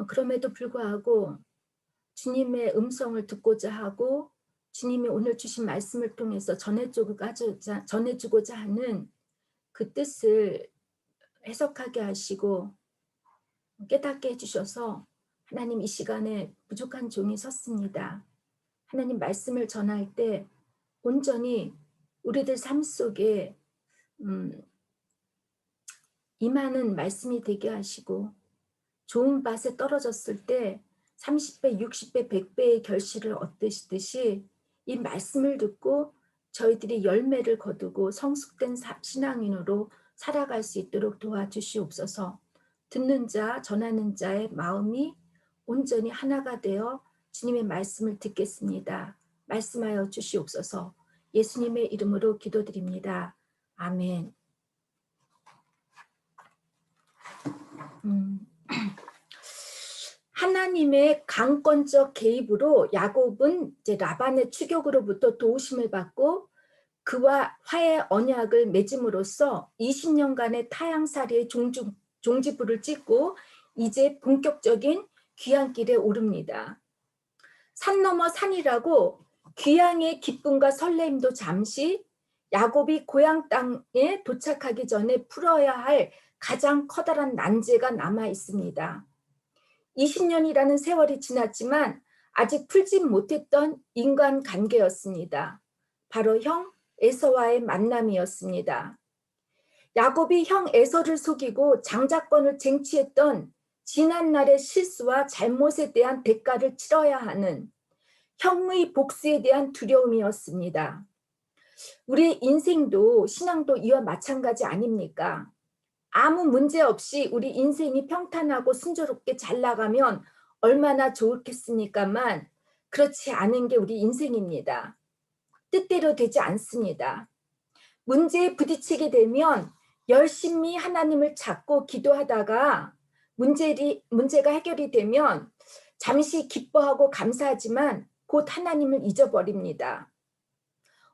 그럼에도 불구하고 주님의 음성을 듣고자 하고 주님이 오늘 주신 말씀을 통해서 전해주고자 하는 그 뜻을 해석하게 하시고 깨닫게 해주셔서 하나님, 이 시간에 부족한 종이 섰습니다. 하나님 말씀을 전할 때 온전히 우리들 삶 속에 임하는 말씀이 되게 하시고, 좋은 밭에 떨어졌을 때 30배, 60배, 100배의 결실을 얻으시듯이 이 말씀을 듣고 저희들이 열매를 거두고 성숙된 신앙인으로 살아갈 수 있도록 도와주시옵소서. 듣는 자, 전하는 자의 마음이 온전히 하나가 되어 주님의 말씀을 듣겠습니다. 말씀하여 주시옵소서. 예수님의 이름으로 기도드립니다. 아멘. 하나님의 강권적 개입으로 야곱은 이제 라반의 추격으로부터 도우심을 받고 그와 화해 언약을 맺음으로써 20년간의 타향살이의 종지부를 찍고 이제 본격적인 귀향길에 오릅니다. 산 넘어 산이라고 귀향의 기쁨과 설레임도 잠시, 야곱이 고향 땅에 도착하기 전에 풀어야 할 가장 커다란 난제가 남아 있습니다. 20년이라는 세월이 지났지만 아직 풀지 못했던 인간관계였습니다. 바로 형 에서와의 만남이었습니다. 야곱이 형 에서를 속이고 장자권을 쟁취했던 지난날의 실수와 잘못에 대한 대가를 치러야 하는 형의 복수에 대한 두려움이었습니다. 우리의 인생도 신앙도 이와 마찬가지 아닙니까? 아무 문제 없이 우리 인생이 평탄하고 순조롭게 잘 나가면 얼마나 좋겠습니까만 그렇지 않은 게 우리 인생입니다. 뜻대로 되지 않습니다. 문제에 부딪히게 되면 열심히 하나님을 찾고 기도하다가 문제가 해결이 되면 잠시 기뻐하고 감사하지만 곧 하나님을 잊어버립니다.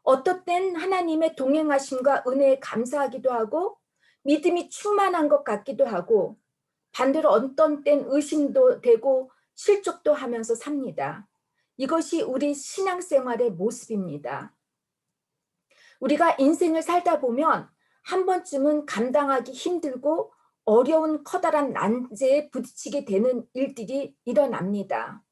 어떨 땐 하나님의 동행하심과 은혜에 감사하기도 하고 믿음이 충만한 것 같기도 하고 반대로 어떤 땐 의심도 되고 실족도 하면서 삽니다. 이것이 우리 신앙생활의 모습입니다. 우리가 인생을 살다 보면 한 번쯤은 감당하기 힘들고 어려운 커다란 난제에 부딪히게 되는 일들이 일어납니다.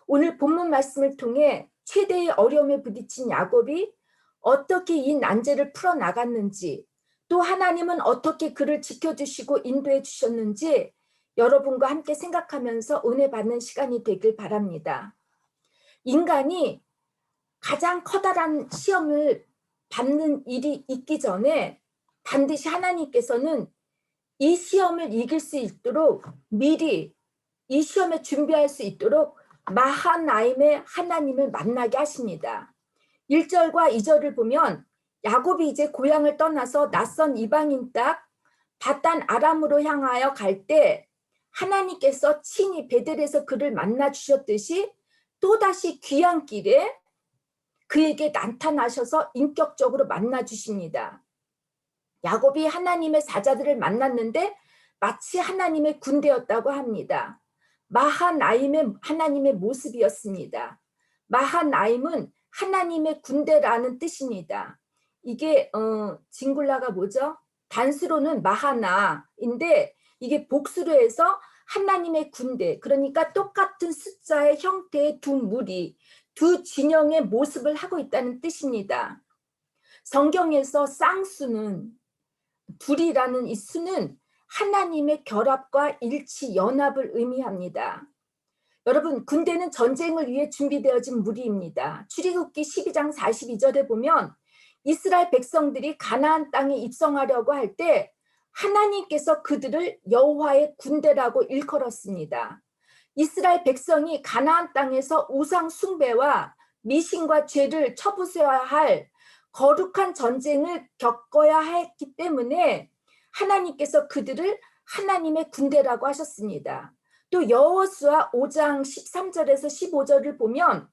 오늘 본문 말씀을 통해 최대의 어려움에 부딪힌 야곱이 어떻게 이 난제를 풀어나갔는지, 또 하나님은 어떻게 그를 지켜주시고 인도해 주셨는지 여러분과 함께 생각하면서 은혜 받는 시간이 되길 바랍니다. 인간이 가장 커다란 시험을 받는 일이 있기 전에 반드시 하나님께서는 이 시험을 이길 수 있도록 미리 이 시험에 준비할 수 있도록 마하나임의 하나님을 만나게 하십니다. 1절과 2절을 보면 야곱이 이제 고향을 떠나서 낯선 이방인 땅 바단 아람으로 향하여 갈 때 하나님께서 친히 베델에서 그를 만나 주셨듯이 또다시 귀향길에 그에게 나타나셔서 인격적으로 만나 주십니다. 야곱이 하나님의 사자들을 만났는데 마치 하나님의 군대였다고 합니다. 마하나임의 하나님의 모습이었습니다. 마하나임은 하나님의 군대라는 뜻입니다. 이게 징굴라가 뭐죠? 단수로는 마하나인데 이게 복수로 해서 하나님의 군대, 그러니까 똑같은 숫자의 형태의 두 무리, 두 진영의 모습을 하고 있다는 뜻입니다. 성경에서 쌍수는, 둘이라는 이 수는 하나님의 결합과 일치, 연합을 의미합니다. 여러분, 군대는 전쟁을 위해 준비되어진 무리입니다. 출애굽기 12장 42절에 보면 이스라엘 백성들이 가나안 땅에 입성하려고 할 때 하나님께서 그들을 여호와의 군대라고 일컬었습니다. 이스라엘 백성이 가나안 땅에서 우상 숭배와 미신과 죄를 쳐부숴야 할 거룩한 전쟁을 겪어야 했기 때문에 하나님께서 그들을 하나님의 군대라고 하셨습니다. 또 여호수아 5장 13절에서 15절을 보면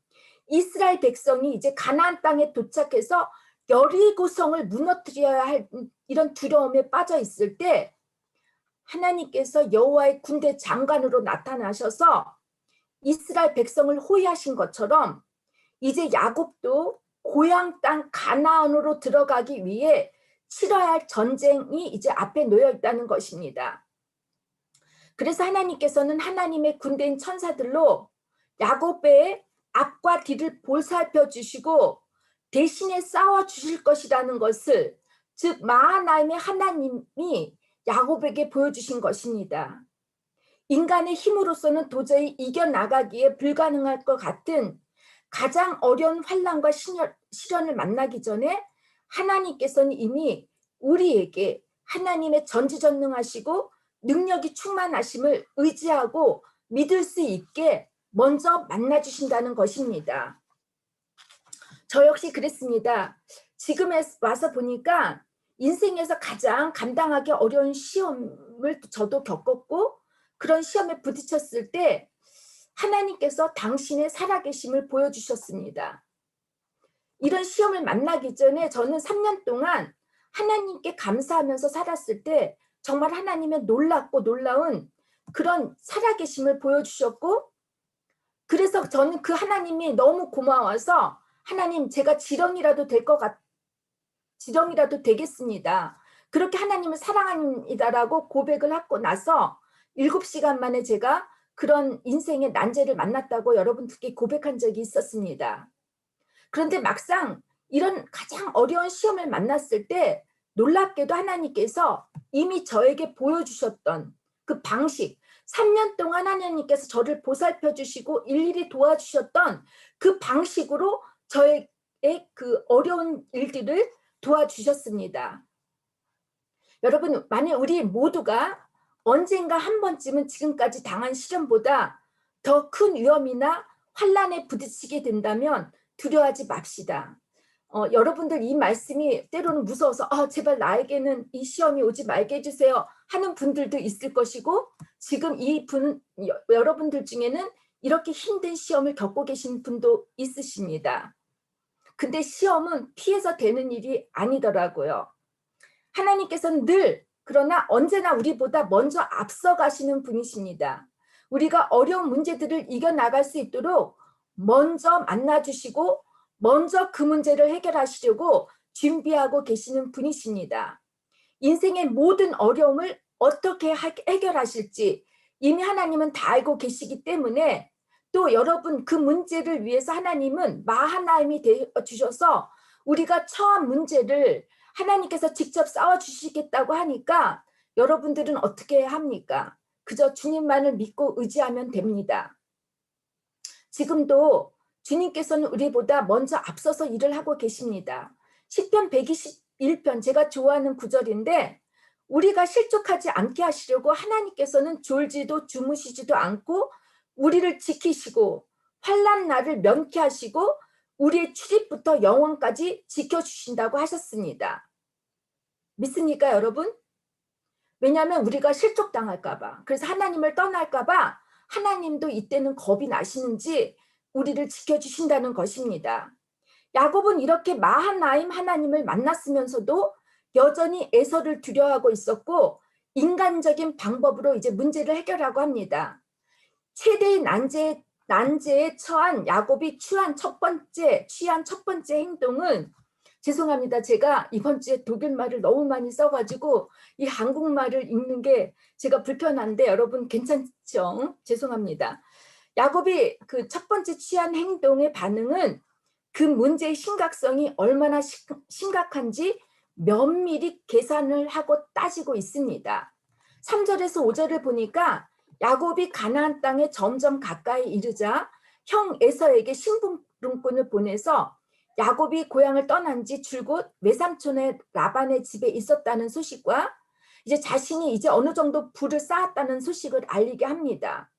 이스라엘 백성이 이제 가나안 땅에 도착해서 여리고성을 무너뜨려야 할 이런 두려움에 빠져 있을 때 하나님께서 여호와의 군대 장관으로 나타나셔서 이스라엘 백성을 호위하신 것처럼 이제 야곱도 고향 땅 가나안으로 들어가기 위해 치러야 할 전쟁이 이제 앞에 놓여 있다는 것입니다. 그래서 하나님께서는 하나님의 군대인 천사들로 야곱의 앞과 뒤를 보살펴 주시고 대신에 싸워 주실 것이라는 것을, 즉 마하나임의 하나님이 야곱에게 보여주신 것입니다. 인간의 힘으로서는 도저히 이겨나가기에 불가능할 것 같은 가장 어려운 환난과 시련을 만나기 전에 하나님께서는 이미 우리에게 하나님의 전지전능하시고 능력이 충만하심을 의지하고 믿을 수 있게 먼저 만나주신다는 것입니다. 저 역시 그랬습니다. 지금에 와서 보니까 인생에서 가장 감당하기 어려운 시험을 저도 겪었고, 그런 시험에 부딪혔을 때 하나님께서 당신의 살아계심을 보여주셨습니다. 이런 시험을 만나기 전에 저는 3년 동안 하나님께 감사하면서 살았을 때 정말 하나님의 놀랍고 놀라운 그런 살아계심을 보여주셨고, 그래서 저는 그 하나님이 너무 고마워서 하나님, 제가 지렁이라도 되겠습니다. 그렇게 하나님을 사랑합니다라고 고백을 하고 나서 7시간 만에 제가 그런 인생의 난제를 만났다고 여러분들께 고백한 적이 있었습니다. 그런데 막상 이런 가장 어려운 시험을 만났을 때 놀랍게도 하나님께서 이미 저에게 보여주셨던 그 방식, 3년 동안 하나님께서 저를 보살펴 주시고 일일이 도와주셨던 그 방식으로 저의 그 어려운 일들을 도와주셨습니다. 여러분, 만약 우리 모두가 언젠가 한 번쯤은 지금까지 당한 시련보다 더 큰 위험이나 환난에 부딪히게 된다면 두려워하지 맙시다. 여러분들 이 말씀이 때로는 무서워서 제발 나에게는 이 시험이 오지 말게 해주세요 하는 분들도 있을 것이고, 지금 여러분들 중에는 이렇게 힘든 시험을 겪고 계신 분도 있으십니다. 근데 시험은 피해서 되는 일이 아니더라고요. 하나님께서는 늘, 그러나 언제나 우리보다 먼저 앞서가시는 분이십니다. 우리가 어려운 문제들을 이겨나갈 수 있도록 먼저 만나주시고 먼저 그 문제를 해결하시려고 준비하고 계시는 분이십니다. 인생의 모든 어려움을 어떻게 해결하실지 이미 하나님은 다 알고 계시기 때문에, 또 여러분 그 문제를 위해서 하나님은 마하나임이 되어주셔서 우리가 처한 문제를 하나님께서 직접 싸워주시겠다고 하니까 여러분들은 어떻게 합니까? 그저 주님만을 믿고 의지하면 됩니다. 지금도 주님께서는 우리보다 먼저 앞서서 일을 하고 계십니다. 시편 121편, 제가 좋아하는 구절인데, 우리가 실족하지 않게 하시려고 하나님께서는 졸지도 주무시지도 않고 우리를 지키시고 환난 날을 면케하시고 우리의 출입부터 영원까지 지켜주신다고 하셨습니다. 믿습니까, 여러분? 왜냐하면 우리가 실족당할까 봐, 그래서 하나님을 떠날까 봐 하나님도 이때는 겁이 나시는지 우리를 지켜주신다는 것입니다. 야곱은 이렇게 마하나임 하나님을 만났으면서도 여전히 에서를 두려워하고 있었고, 인간적인 방법으로 이제 문제를 해결하고 합니다. 최대의 난제에 처한 야곱이 취한 첫 번째 행동은, 죄송합니다. 제가 이번 주에 독일말을 너무 많이 써가지고 이 한국말을 읽는 게 제가 불편한데 여러분 괜찮죠? 죄송합니다. 야곱이 그 첫 번째 취한 행동의 반응은 그 문제의 심각성이 얼마나 심각한지 면밀히 계산을 하고 따지고 있습니다. 3절에서 5절을 보니까 야곱이 가나안 땅에 점점 가까이 이르자 형 에서에게 심부름꾼을 보내서 야곱이 고향을 떠난 지 줄곧 외삼촌의 라반의 집에 있었다는 소식과 이제 자신이 이제 어느 정도 부를 쌓았다는 소식을 알리게 합니다.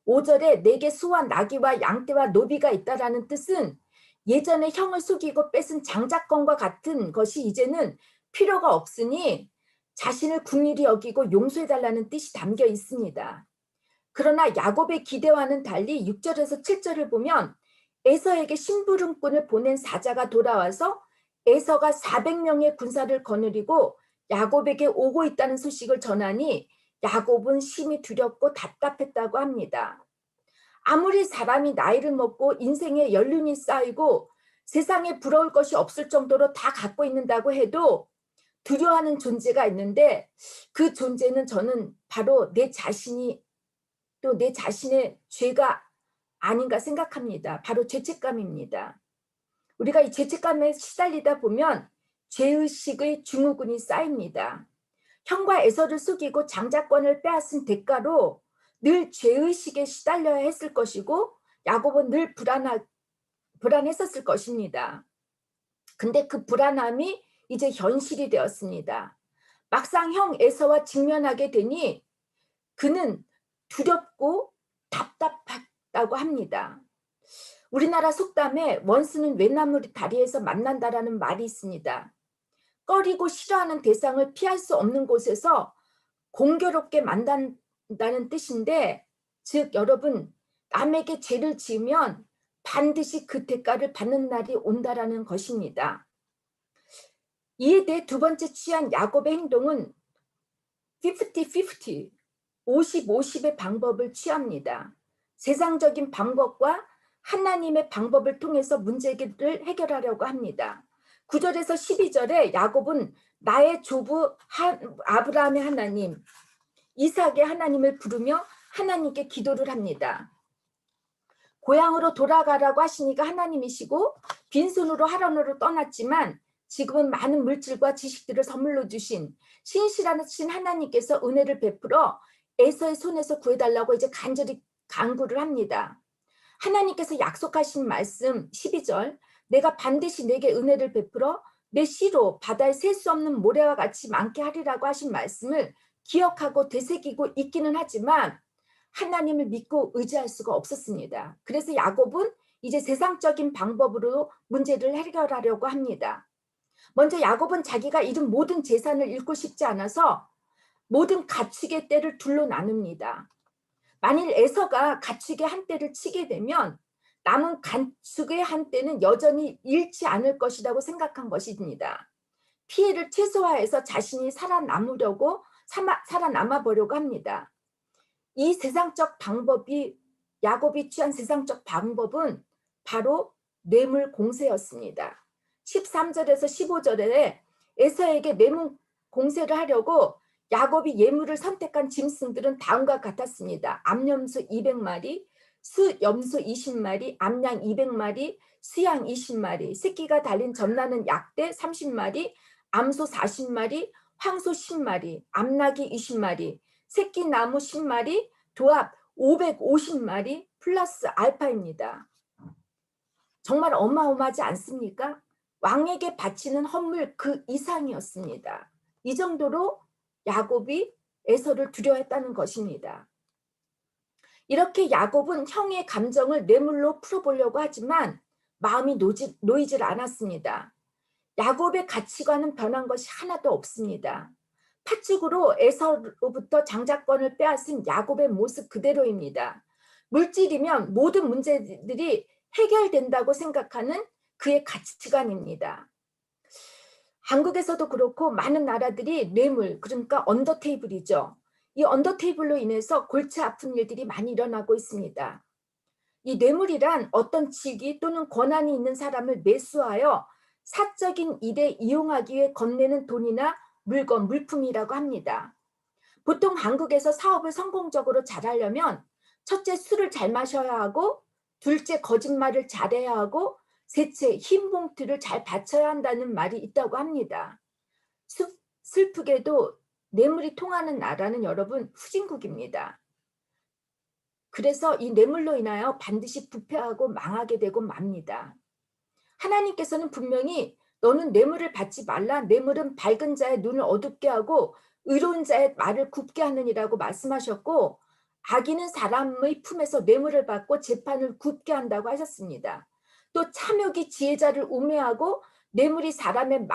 5절에 내게 수와 나귀와 양떼와 노비가 있다라는 뜻은 예전에 형을 속이고 뺏은 장자권과 같은 것이 이제는 필요가 없으니 자신을 긍휼히 여기고 용서해달라는 뜻이 담겨 있습니다. 그러나 야곱의 기대와는 달리 6절에서 7절을 보면 에서에게 심부름꾼을 보낸 사자가 돌아와서 에서가 400명의 군사를 거느리고 야곱에게 오고 있다는 소식을 전하니 야곱은 심히 두렵고 답답했다고 합니다. 아무리 사람이 나이를 먹고 인생에 연륜이 쌓이고 세상에 부러울 것이 없을 정도로 다 갖고 있는다고 해도 두려워하는 존재가 있는데, 그 존재는 저는 바로 내 자신이, 또 내 자신의 죄가 아닌가 생각합니다. 바로 죄책감입니다. 우리가 이 죄책감에 시달리다 보면 죄의식의 증후군이 쌓입니다. 형과 에서를 속이고 장자권을 빼앗은 대가로 늘 죄의식에 시달려야 했을 것이고 야곱은 늘 불안했었을 것입니다. 근데 그 불안함이 이제 현실이 되었습니다. 막상 형 에서와 직면하게 되니 그는 두렵고 답답하다고 합니다. 우리나라 속담에 원수는 외나무 다리에서 만난다라는 말이 있습니다. 꺼리고 싫어하는 대상을 피할 수 없는 곳에서 공교롭게 만난다는 뜻인데, 즉 여러분, 남에게 죄를 지으면 반드시 그 대가를 받는 날이 온다라는 것입니다. 이에 대해 두 번째 취한 야곱의 행동은 50-50, 50-50의 방법을 취합니다. 세상적인 방법과 하나님의 방법을 통해서 문제를 해결하려고 합니다. 9절에서 12절에 야곱은 나의 조부 아브라함의 하나님, 이삭의 하나님을 부르며 하나님께 기도를 합니다. 고향으로 돌아가라고 하시니까 하나님이시고 빈손으로 하란으로 떠났지만 지금은 많은 물질과 지식들을 선물로 주신 신실하신 하나님께서 은혜를 베풀어 에서의 손에서 구해달라고 이제 간절히 간구를 합니다. 하나님께서 약속하신 말씀 12절, 내가 반드시 내게 은혜를 베풀어 내 씨로 바다에 셀 수 없는 모래와 같이 많게 하리라고 하신 말씀을 기억하고 되새기고 있기는 하지만 하나님을 믿고 의지할 수가 없었습니다. 그래서 야곱은 이제 세상적인 방법으로 문제를 해결하려고 합니다. 먼저 야곱은 자기가 잃은 모든 재산을 잃고 싶지 않아서 모든 가축의 떼를 둘로 나눕니다. 만일 에서가 가축의 한 떼를 치게 되면 남은 가축의 한 떼는 여전히 잃지 않을 것이라고 생각한 것입니다. 피해를 최소화해서 자신이 살아남으려고 살아남아 보려고 합니다. 이 세상적 방법이, 야곱이 취한 세상적 방법은 바로 뇌물 공세였습니다. 13절에서 15절에 에서에게 뇌물 공세를 하려고 야곱이 예물을 선택한 짐승들은 다음과 같았습니다. 암염소 200마리, 수염소 20마리, 암양 200마리, 수양 20마리, 새끼가 달린 젖나는 약대 30마리, 암소 40마리, 황소 10마리, 암나귀 20마리, 새끼 나무 10마리, 도합 550마리 플러스 알파입니다. 정말 어마어마하지 않습니까? 왕에게 바치는 헌물 그 이상이었습니다. 이 정도로 야곱이 에서를 두려워했다는 것입니다. 이렇게 야곱은 형의 감정을 뇌물로 풀어보려고 하지만 마음이 놓이질 않았습니다. 야곱의 가치관은 변한 것이 하나도 없습니다. 팥죽으로 에서로부터 장자권을 빼앗은 야곱의 모습 그대로입니다. 물질이면 모든 문제들이 해결된다고 생각하는 그의 가치관입니다. 한국에서도 그렇고 많은 나라들이 뇌물, 그러니까 언더테이블이죠. 이 언더테이블로 인해서 골치 아픈 일들이 많이 일어나고 있습니다. 이 뇌물이란 어떤 직위 또는 권한이 있는 사람을 매수하여 사적인 일에 이용하기 위해 건네는 돈이나 물건, 물품이라고 합니다. 보통 한국에서 사업을 성공적으로 잘하려면 첫째, 술을 잘 마셔야 하고, 둘째, 거짓말을 잘해야 하고, 셋째, 흰 봉투를 잘 받쳐야 한다는 말이 있다고 합니다. 슬프게도 뇌물이 통하는 나라는 여러분 후진국입니다. 그래서 이 뇌물로 인하여 반드시 부패하고 망하게 되고 맙니다. 하나님께서는 분명히 너는 뇌물을 받지 말라, 뇌물은 밝은 자의 눈을 어둡게 하고 의로운 자의 말을 굽게 하느니라고 말씀하셨고, 악인은 사람의 품에서 뇌물을 받고 재판을 굽게 한다고 하셨습니다. 또 탐욕이 지혜자를 우매하고 뇌물이 사람의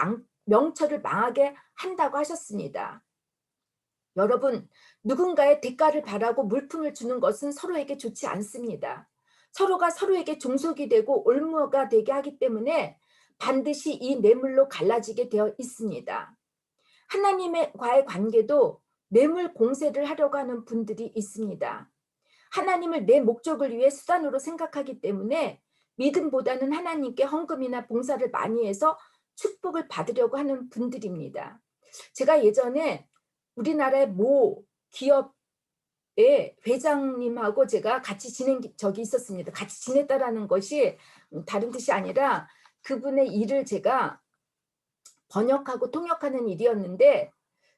명철을 망하게 한다고 하셨습니다. 여러분, 누군가의 대가를 바라고 물품을 주는 것은 서로에게 좋지 않습니다. 서로가 서로에게 종속이 되고 올무가 되게 하기 때문에 반드시 이 뇌물로 갈라지게 되어 있습니다. 하나님과의 관계도 뇌물 공세를 하려고 하는 분들이 있습니다. 하나님을 내 목적을 위해 수단으로 생각하기 때문에 믿음보다는 하나님께 헌금이나 봉사를 많이 해서 축복을 받으려고 하는 분들입니다. 제가 예전에 우리나라의 모 기업의 회장님하고 제가 같이 지낸 적이 있었습니다. 같이 지냈다라는 것이 다른 뜻이 아니라 그분의 일을 제가 번역하고 통역하는 일이었는데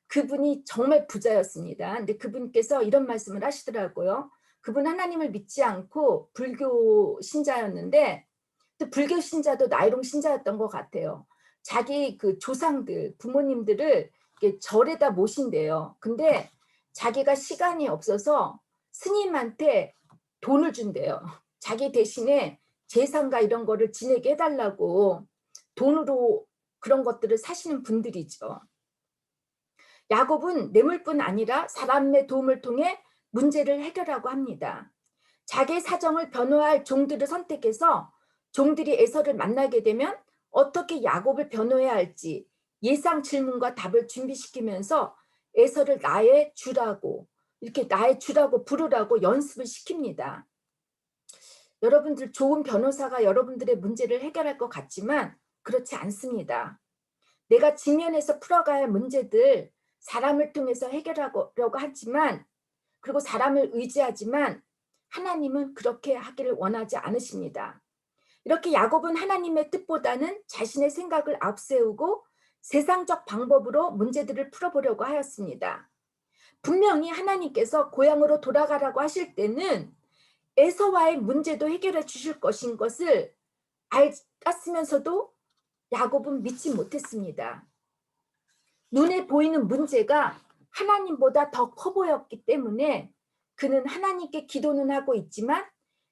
그분이 정말 부자였습니다. 근데 그분께서 이런 말씀을 하시더라고요. 그분 하나님을 믿지 않고 불교 신자였는데 또 불교 신자도 나이롱 신자였던 것 같아요. 자기 그 조상들, 부모님들을 이렇게 절에다 모신대요. 근데 자기가 시간이 없어서 스님한테 돈을 준대요. 자기 대신에 제상과 이런 거를 지내게 해달라고 돈으로 그런 것들을 사시는 분들이죠. 야곱은 뇌물뿐 아니라 사람의 도움을 통해 문제를 해결하고 합니다. 자기 사정을 변호할 종들을 선택해서 종들이 에서를 만나게 되면 어떻게 야곱을 변호해야 할지 예상 질문과 답을 준비시키면서 에서를 나의 주라고 이렇게 나의 주라고 부르라고 연습을 시킵니다. 여러분들 좋은 변호사가 여러분들의 문제를 해결할 것 같지만 그렇지 않습니다. 내가 직면해서 풀어가야 할 문제들 사람을 통해서 해결하려고 하지만 그리고 사람을 의지하지만 하나님은 그렇게 하기를 원하지 않으십니다. 이렇게 야곱은 하나님의 뜻보다는 자신의 생각을 앞세우고 세상적 방법으로 문제들을 풀어보려고 하였습니다. 분명히 하나님께서 고향으로 돌아가라고 하실 때는 에서와의 문제도 해결해 주실 것인 것을 알았으면서도 야곱은 믿지 못했습니다. 눈에 보이는 문제가 하나님보다 더 커 보였기 때문에 그는 하나님께 기도는 하고 있지만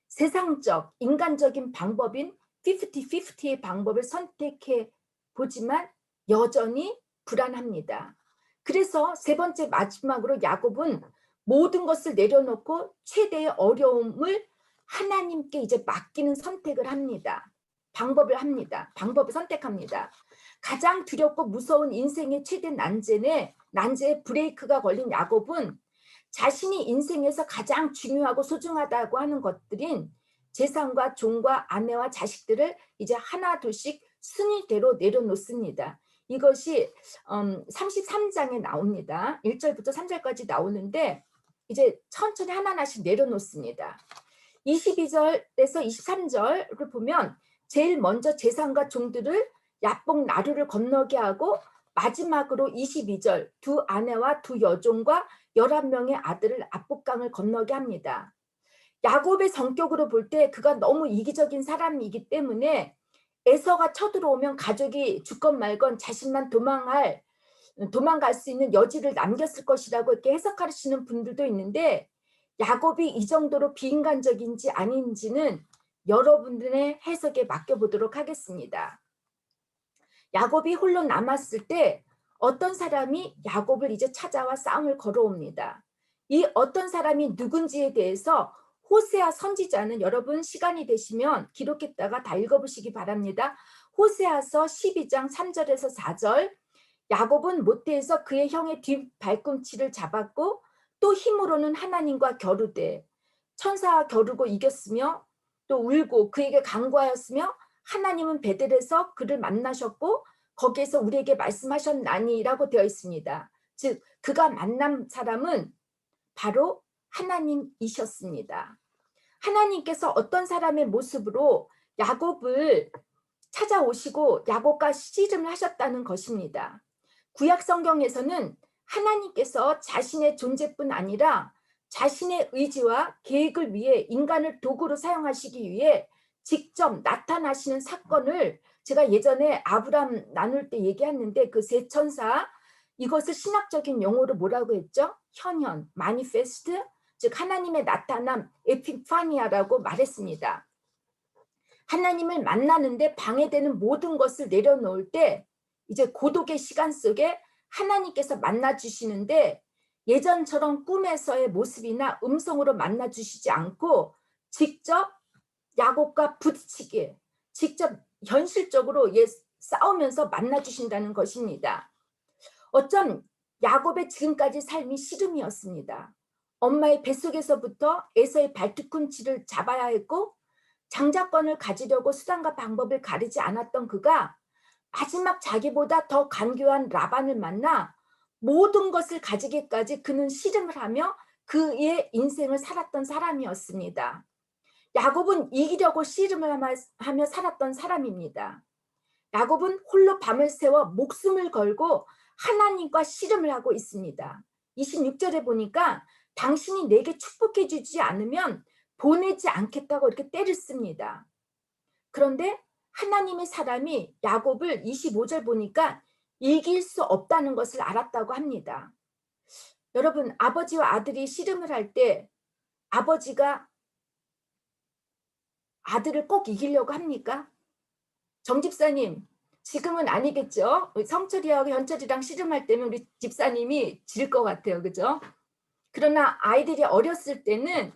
세상적, 인간적인 방법인 50-50의 방법을 선택해 보지만 여전히 불안합니다. 그래서 세 번째 마지막으로 야곱은 모든 것을 내려놓고 최대의 어려움을 하나님께 이제 맡기는 선택을 합니다. 방법을 선택합니다. 가장 두렵고 무서운 인생의 최대 난제에 브레이크가 걸린 야곱은 자신이 인생에서 가장 중요하고 소중하다고 하는 것들인 재산과 종과 아내와 자식들을 이제 하나 둘씩 순위대로 내려놓습니다. 이것이 33장에 나옵니다. 1절부터 3절까지 나오는데 이제 천천히 하나하나씩 내려놓습니다. 22절에서 23절을 보면 제일 먼저 재산과 종들을 야복 나루를 건너게 하고 마지막으로 22절 두 아내와 두 여종과 11명의 아들을 압복강을 건너게 합니다. 야곱의 성격으로 볼 때 그가 너무 이기적인 사람이기 때문에 에서가 쳐들어오면 가족이 죽건 말건 자신만 도망갈 수 있는 여지를 남겼을 것이라고 이렇게 해석하시는 분들도 있는데 야곱이 이 정도로 비인간적인지 아닌지는 여러분들의 해석에 맡겨보도록 하겠습니다. 야곱이 홀로 남았을 때 어떤 사람이 야곱을 이제 찾아와 싸움을 걸어옵니다. 이 어떤 사람이 누군지에 대해서 호세아 선지자는 여러분 시간이 되시면 기록했다가 다 읽어보시기 바랍니다. 호세아서 12장 3절에서 4절 야곱은 모태에서 그의 형의 뒷발꿈치를 잡았고 또 힘으로는 하나님과 겨루되 천사와 겨루고 이겼으며 또 울고 그에게 간구하였으며 하나님은 베델에서 그를 만나셨고 거기에서 우리에게 말씀하셨나니라고 되어 있습니다. 즉 그가 만난 사람은 바로 하나님이셨습니다. 하나님께서 어떤 사람의 모습으로 야곱을 찾아오시고 야곱과 씨름을 하셨다는 것입니다. 구약 성경에서는 하나님께서 자신의 존재뿐 아니라 자신의 의지와 계획을 위해 인간을 도구로 사용하시기 위해 직접 나타나시는 사건을 제가 예전에 아브람 나눌 때 얘기했는데 그 세 천사 이것을 신학적인 용어로 뭐라고 했죠? 현현, 마니페스트, 즉 하나님의 나타남, 에피파니아라고 말했습니다. 하나님을 만나는데 방해되는 모든 것을 내려놓을 때 이제 고독의 시간 속에 하나님께서 만나주시는데 예전처럼 꿈에서의 모습이나 음성으로 만나주시지 않고 직접 야곱과 부딪히게 직접 현실적으로 싸우면서 만나주신다는 것입니다. 어쩜 야곱의 지금까지 삶이 씨름이었습니다. 엄마의 뱃속에서부터 에서의 발뒤꿈치를 잡아야 했고 장자권을 가지려고 수단과 방법을 가리지 않았던 그가 마지막 자기보다 더 간교한 라반을 만나 모든 것을 가지기까지 그는 씨름을 하며 그의 인생을 살았던 사람이었습니다. 야곱은 이기려고 씨름을 하며 살았던 사람입니다. 야곱은 홀로 밤을 새워 목숨을 걸고 하나님과 씨름을 하고 있습니다. 26절에 보니까 당신이 내게 축복해 주지 않으면 보내지 않겠다고 이렇게 때를 씁니다. 그런데 하나님의 사람이 야곱을 25절 보니까 이길 수 없다는 것을 알았다고 합니다. 여러분, 아버지와 아들이 씨름을 할 때 아버지가 아들을 꼭 이기려고 합니까? 정 집사님, 지금은 아니겠죠? 성철이하고 현철이랑 씨름할 때면 우리 집사님이 질 것 같아요. 그죠? 그러나 아이들이 어렸을 때는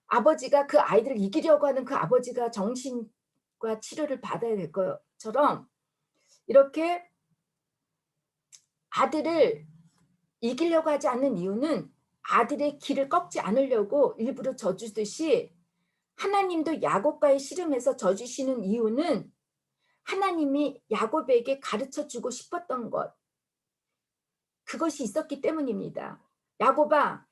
아버지가 그 아이들을 이기려고 하는 그 아버지가 정신과 치료를 받아야 될 것처럼 이렇게 아들을 이기려고 하지 않는 이유는 아들의 길을 꺾지 않으려고 일부러 져주듯이 하나님도 야곱과의 씨름에서 져주시는 이유는 하나님이 야곱에게 가르쳐주고 싶었던 것, 그것이 있었기 때문입니다. 야곱아,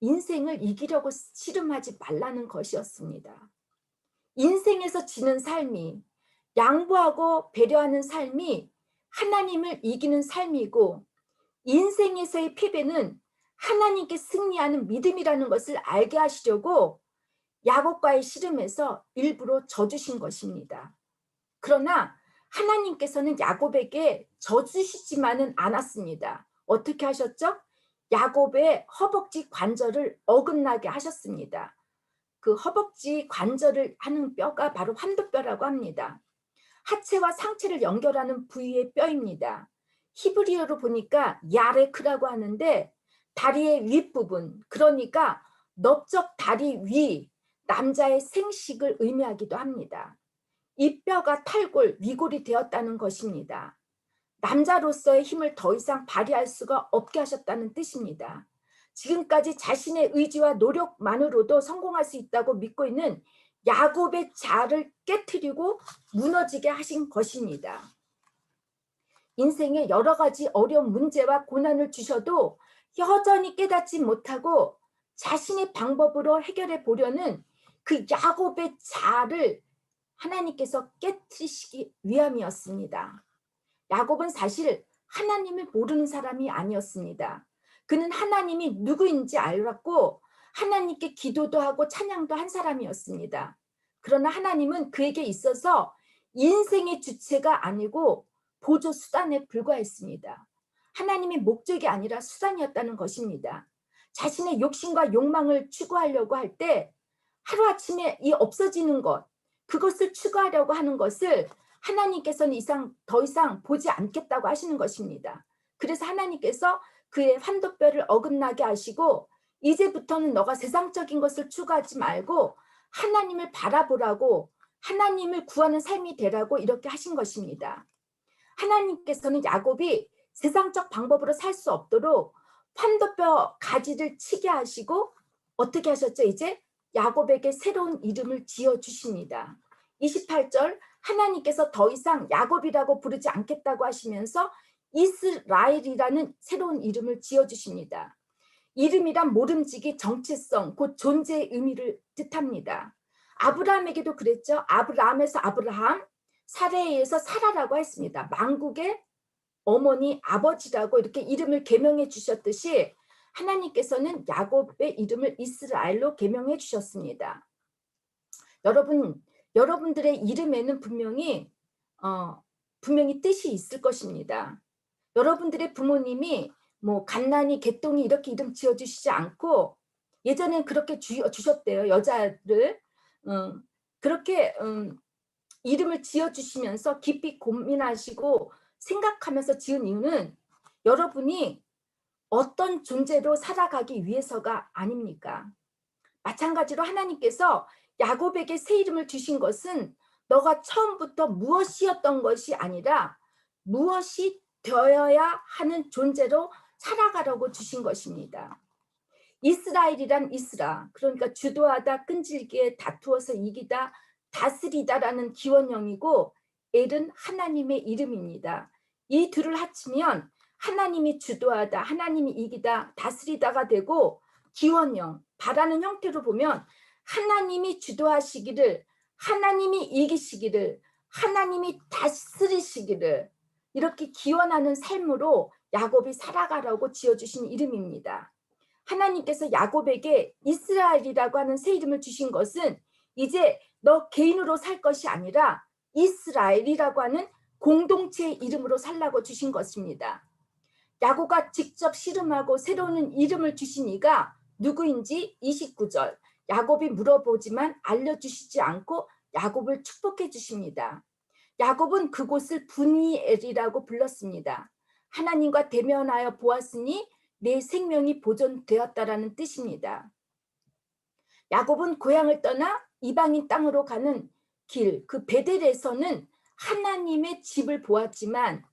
인생을 이기려고 씨름하지 말라는 것이었습니다. 인생에서 지는 삶이, 양보하고 배려하는 삶이 하나님을 이기는 삶이고, 인생에서의 패배는 하나님께 승리하는 믿음이라는 것을 알게 하시려고 야곱과의 씨름에서 일부러 져주신 것입니다. 그러나 하나님께서는 야곱에게 져주시지만은 않았습니다. 어떻게 하셨죠? 야곱의 허벅지 관절을 어긋나게 하셨습니다. 그 허벅지 관절을 하는 뼈가 바로 환도뼈라고 합니다. 하체와 상체를 연결하는 부위의 뼈입니다. 히브리어로 보니까 야레크라고 하는데 다리의 윗부분, 그러니까 넓적 다리 위, 남자의 생식을 의미하기도 합니다. 이 뼈가 탈골, 위골이 되었다는 것입니다. 남자로서의 힘을 더 이상 발휘할 수가 없게 하셨다는 뜻입니다. 지금까지 자신의 의지와 노력만으로도 성공할 수 있다고 믿고 있는 야곱의 자아를 깨트리고 무너지게 하신 것입니다. 인생에 여러 가지 어려운 문제와 고난을 주셔도 여전히 깨닫지 못하고 자신의 방법으로 해결해 보려는 그 야곱의 자아를 하나님께서 깨트리시기 위함이었습니다. 야곱은 사실 하나님을 모르는 사람이 아니었습니다. 그는 하나님이 누구인지 알았고 하나님께 기도도 하고 찬양도 한 사람이었습니다. 그러나 하나님은 그에게 있어서 인생의 주체가 아니고 보조 수단에 불과했습니다. 하나님의 목적이 아니라 수단이었다는 것입니다. 자신의 욕심과 욕망을 추구하려고 할 때 하루아침에 이 없어지는 것, 그것을 추구하려고 하는 것을 하나님께서는 더 이상 보지 않겠다고 하시는 것입니다. 그래서 하나님께서 그의 환도뼈를 어긋나게 하시고 이제부터는 너가 세상적인 것을 추구하지 말고 하나님을 바라보라고, 하나님을 구하는 삶이 되라고 이렇게 하신 것입니다. 하나님께서는 야곱이 세상적 방법으로 살 수 없도록 환도뼈 가지를 치게 하시고 어떻게 하셨죠? 이제 야곱에게 새로운 이름을 지어주십니다. 28절, 하나님께서 더 이상 야곱이라고 부르지 않겠다고 하시면서 이스라엘이라는 새로운 이름을 지어주십니다. 이름이란 모름지기, 정체성, 곧 존재의 의미를 뜻합니다. 아브라함에게도 그랬죠. 아브라함에서 아브라함, 사레에서 사라라고 했습니다. 만국의 어머니, 아버지라고 이렇게 이름을 계명해 주셨듯이 하나님께서는 야곱의 이름을 이스라엘로 계명해 주셨습니다. 여러분들의 이름에는 분명히 뜻이 있을 것입니다. 여러분들의 부모님이 뭐 갓난이, 개똥이 이렇게 이름 지어주시지 않고 예전엔 그렇게 주셨대요. 여자를 그렇게 이름을 지어주시면서 깊이 고민하시고 생각하면서 지은 이유는 여러분이 어떤 존재로 살아가기 위해서가 아닙니까? 마찬가지로 하나님께서 야곱에게 새 이름을 주신 것은 너가 처음부터 무엇이었던 것이 아니라 무엇이 되어야 하는 존재로 살아가라고 주신 것입니다. 이스라엘이란 이스라, 그러니까 주도하다, 끈질기게 다투어서 이기다, 다스리다라는 기원형이고 엘은 하나님의 이름입니다. 이 둘을 합치면 하나님이 주도하다, 하나님이 이기다, 다스리다가 되고 기원형, 바라는 형태로 보면 하나님이 주도하시기를, 하나님이 이기시기를, 하나님이 다스리시기를 이렇게 기원하는 삶으로 야곱이 살아가라고 지어주신 이름입니다. 하나님께서 야곱에게 이스라엘이라고 하는 새 이름을 주신 것은 이제 너 개인으로 살 것이 아니라 이스라엘이라고 하는 공동체의 이름으로 살라고 주신 것입니다. 야곱과 직접 씨름하고 새로운 이름을 주신 이가 누구인지 29절 야곱이 물어보지만 알려주시지 않고 야곱을 축복해 주십니다. 야곱은 그곳을 브니엘이라고 불렀습니다. 하나님과 대면하여 보았으니 내 생명이 보존되었다라는 뜻입니다. 야곱은 고향을 떠나 이방인 땅으로 가는 길, 그 베델에서는 하나님의 집을 보았지만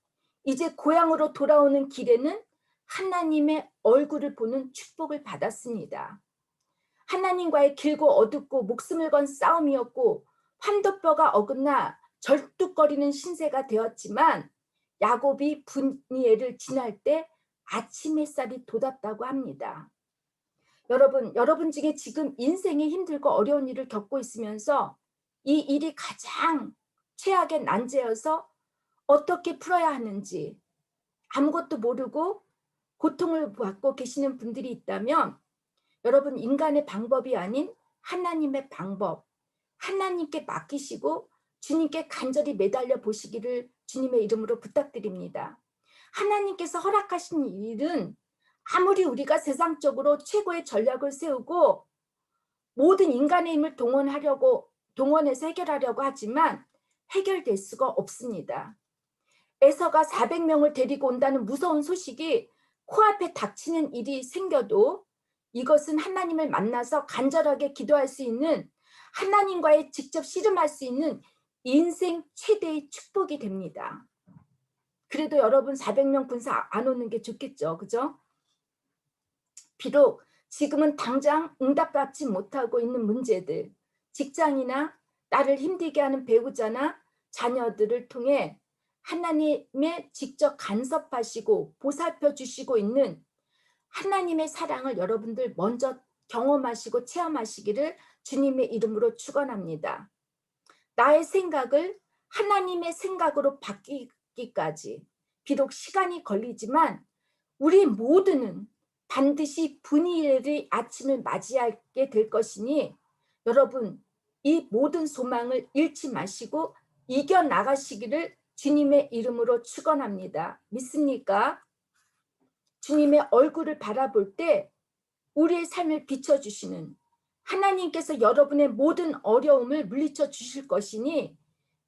이제 고향으로 돌아오는 길에는 하나님의 얼굴을 보는 축복을 받았습니다. 하나님과의 길고 어둡고 목숨을 건 싸움이었고 환도뼈가 어긋나 절뚝거리는 신세가 되었지만 야곱이 브니엘을 지날 때 아침 햇살이 돋았다고 합니다. 여러분 중에 지금 인생이 힘들고 어려운 일을 겪고 있으면서 이 일이 가장 최악의 난제여서 어떻게 풀어야 하는지 아무것도 모르고 고통을 받고 계시는 분들이 있다면 여러분 인간의 방법이 아닌 하나님의 방법, 하나님께 맡기시고 주님께 간절히 매달려 보시기를 주님의 이름으로 부탁드립니다. 하나님께서 허락하신 일은 아무리 우리가 세상적으로 최고의 전략을 세우고 모든 인간의 힘을 동원해서 해결하려고 하지만 해결될 수가 없습니다. 에서가 400명을 데리고 온다는 무서운 소식이 코앞에 닥치는 일이 생겨도 이것은 하나님을 만나서 간절하게 기도할 수 있는 하나님과의 직접 씨름할 수 있는 인생 최대의 축복이 됩니다. 그래도 여러분 400명 군사 안 오는 게 좋겠죠. 그죠? 비록 지금은 당장 응답받지 못하고 있는 문제들, 직장이나 나를 힘들게 하는 배우자나 자녀들을 통해 하나님의 직접 간섭하시고 보살펴 주시고 있는 하나님의 사랑을 여러분들 먼저 경험하시고 체험하시기를 주님의 이름으로 축원합니다. 나의 생각을 하나님의 생각으로 바뀌기까지 비록 시간이 걸리지만 우리 모두는 반드시 분이엘의 아침을 맞이하게 될 것이니 여러분 이 모든 소망을 잃지 마시고 이겨나가시기를 주님의 이름으로 축원합니다. 믿습니까? 주님의 얼굴을 바라볼 때 우리의 삶을 비춰주시는 하나님께서 여러분의 모든 어려움을 물리쳐 주실 것이니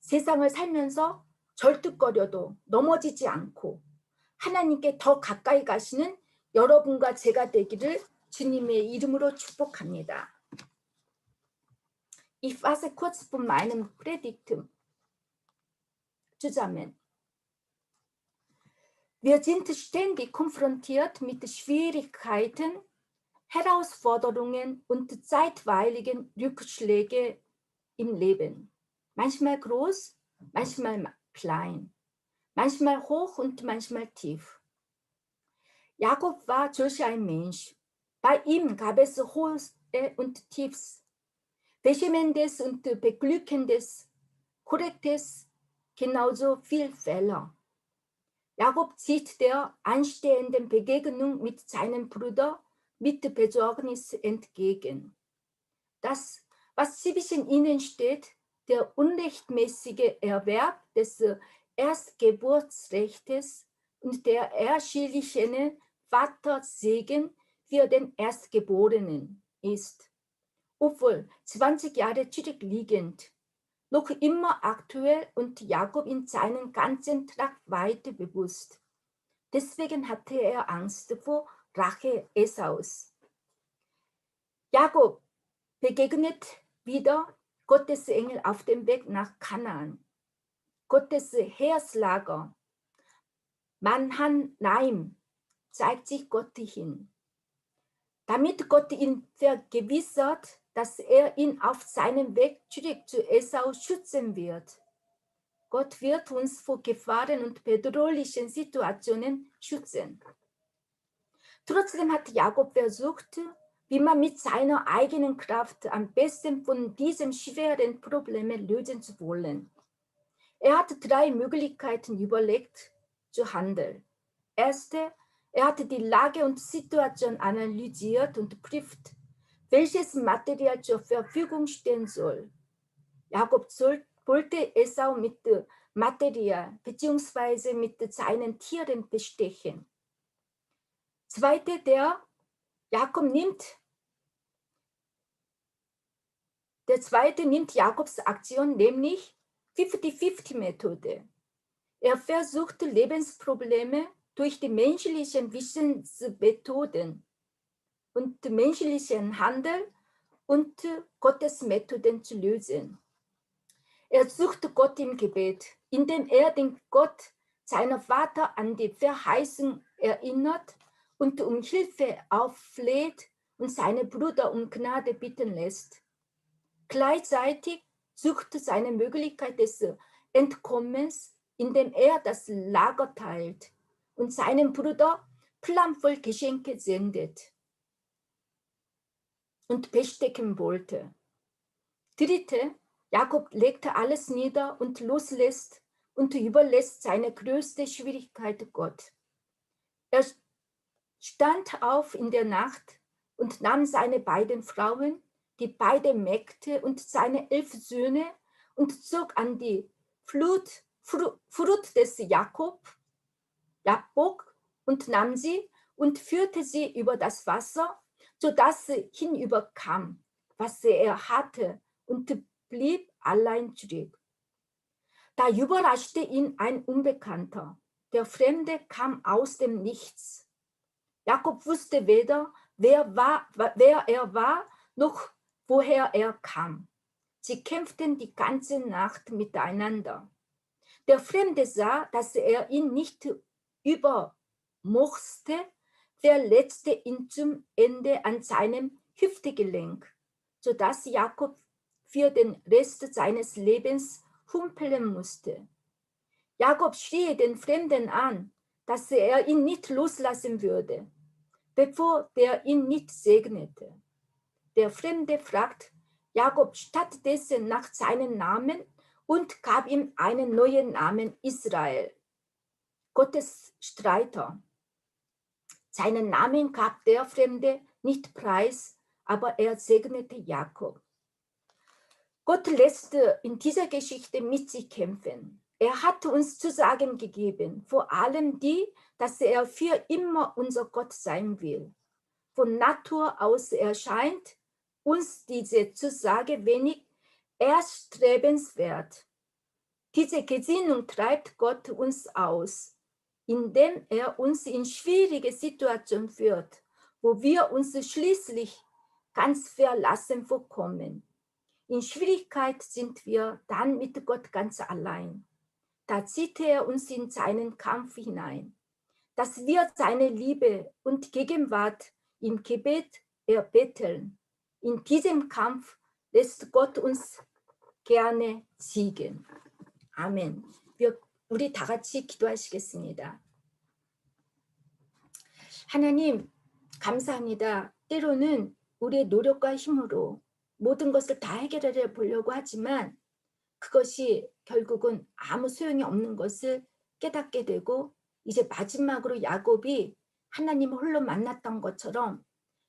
세상을 살면서 절뚝거려도 넘어지지 않고 하나님께 더 가까이 가시는 여러분과 제가 되기를 주님의 이름으로 축복합니다. Ich fasse kurz von meinem Predigt zusammen. Wir sind ständig konfrontiert mit Schwierigkeiten, Herausforderungen und zeitweiligen Rückschlägen im Leben. Manchmal groß, manchmal klein, manchmal hoch und manchmal tief. Jakob war solch ein Mensch. Bei ihm gab es Hohes und Tiefs, Beschämendes und Beglückendes, Korrektes, genauso viel Fehler. Jakob zieht der anstehenden Begegnung mit seinem Bruder mit Besorgnis entgegen. Das, was zwischen ihnen steht, der unrechtmäßige Erwerb des Erstgeburtsrechtes und der erschiene Vatersegen für den Erstgeborenen ist, obwohl 20 Jahre zurückliegend, noch immer aktuell und Jakob in seinen ganzen Tragweite bewusst. Deswegen hatte er Angst vor Rache Esaus. Jakob begegnet wieder Gottes Engel auf dem Weg nach Kanaan. Gottes Heerslager Mahanaim zeigt sich Gott hin. Damit Gott ihn vergewissert, dass er ihn auf seinem Weg zurück zu Esau schützen wird. Gott wird uns vor Gefahren und bedrohlichen Situationen schützen. Trotzdem hat Jakob versucht, wie man mit seiner eigenen Kraft am besten von diesem schweren Problem lösen zu wollen. Er hat 3 Möglichkeiten überlegt zu handeln. Erste, er hat die Lage und Situation analysiert und prüft, welches Material zur Verfügung stehen soll. Jakob wollte Esau mit Material bzw. mit seinen Tieren bestechen. Zweite, der zweite nimmt Jakobs Aktion, nämlich 50-50-Methode. Er versucht Lebensprobleme durch die menschlichen Wissensmethoden und menschlichen Handel und Gottes Methoden zu lösen. Er sucht Gott im Gebet, indem er den Gott seiner Vater an die Verheißung erinnert und um Hilfe auffleht und seine Brüder um Gnade bitten lässt. Gleichzeitig sucht er seine Möglichkeit des Entkommens, indem er das Lager teilt und seinem Bruder planvoll Geschenke sendet und bestechen wollte. Dritte, Jakob legte alles nieder und loslässt und überlässt seine größte Schwierigkeit Gott. Er stand auf in der Nacht und nahm seine beiden Frauen, die beiden Mägde und seine 11 Söhne und zog an die Flut des Jabbok und nahm sie und führte sie über das Wasser, sodass sie hinüberkam, was er hatte, und blieb allein zurück. Da überraschte ihn ein Unbekannter. Der Fremde kam aus dem Nichts. Jakob wusste weder, wer er war, noch woher er kam. Sie kämpften die ganze Nacht miteinander. Der Fremde sah, dass er ihn nicht übermochte, verletzte ihn zum Ende an seinem Hüftgelenk, sodass Jakob für den Rest seines Lebens humpeln musste. Jakob schrie den Fremden an, dass er ihn nicht loslassen würde, bevor der ihn nicht segnete. Der Fremde fragt Jakob stattdessen nach seinem Namen und gab ihm einen neuen Namen, Israel, Gottes Streiter. Seinen Namen gab der Fremde nicht preis, aber er segnete Jakob. Gott lässt in dieser Geschichte mit sich kämpfen. Er hat uns Zusagen gegeben, vor allem die, dass er für immer unser Gott sein will. Von Natur aus erscheint uns diese Zusage wenig erstrebenswert. Diese Gesinnung treibt Gott uns aus, indem er uns in schwierige Situationen führt, wo wir uns schließlich ganz verlassen vorkommen. In Schwierigkeit sind wir dann mit Gott ganz allein. Da zieht er uns in seinen Kampf hinein, dass wir seine Liebe und Gegenwart im Gebet erbetteln. In diesem Kampf lässt Gott uns gerne siegen. 아멘. 우리 다 같이 기도하시겠습니다. 하나님, 감사합니다. 때로는 우리의 노력과 힘으로 모든 것을 다 해결해 보려고 하지만 그것이 결국은 아무 소용이 없는 것을 깨닫게 되고, 이제 마지막으로 야곱이 하나님을 홀로 만났던 것처럼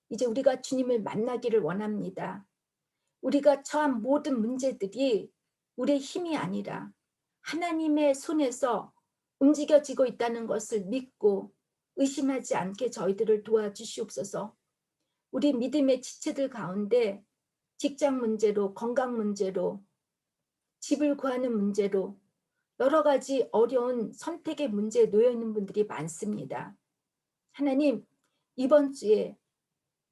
이제 우리가 주님을 만나기를 원합니다. 우리가 처한 모든 문제들이 우리의 힘이 아니라 하나님의 손에서 움직여지고 있다는 것을 믿고 의심하지 않게 저희들을 도와주시옵소서. 우리 믿음의 지체들 가운데 직장 문제로, 건강 문제로, 집을 구하는 문제로 여러 가지 어려운 선택의 문제에 놓여 있는 분들이 많습니다. 하나님, 이번 주에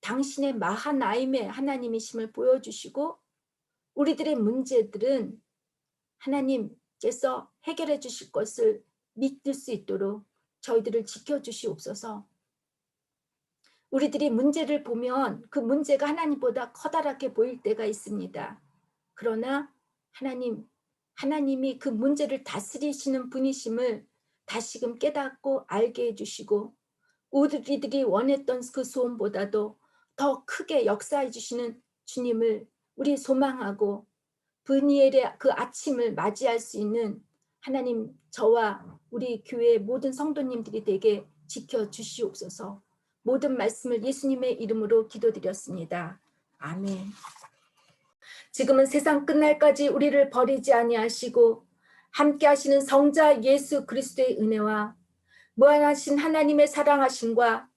당신의 마하나임의 하나님이심을 보여주시고 우리들의 문제들은 하나님께서 해결해 주실 것을 믿을 수 있도록 저희들을 지켜주시옵소서. 우리들이 문제를 보면 그 문제가 하나님보다 커다랗게 보일 때가 있습니다. 그러나 하나님이 그 문제를 다스리시는 분이심을 다시금 깨닫고 알게 해주시고 우리들이 원했던 그 소원보다도 더 크게 역사해 주시는 주님을 우리 소망하고 브니엘의 그 아침을 맞이할 수 있는 하나님, 저와 우리 교회 모든 성도님들이 되게 지켜주시옵소서. 모든 말씀을 예수님의 이름으로 기도드렸습니다. 아멘. 지금은 세상 끝날까지 우리를 버리지 아니하시고 함께 하시는 성자 예수 그리스도의 은혜와 무한하신 하나님의 사랑하심과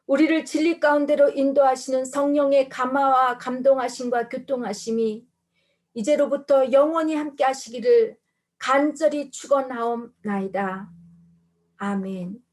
우리를 진리 가운데로 인도하시는 성령의 감화와 감동하심과 교통하심이 이제로부터 영원히 함께 하시기를 간절히 축원하옵나이다. 아멘.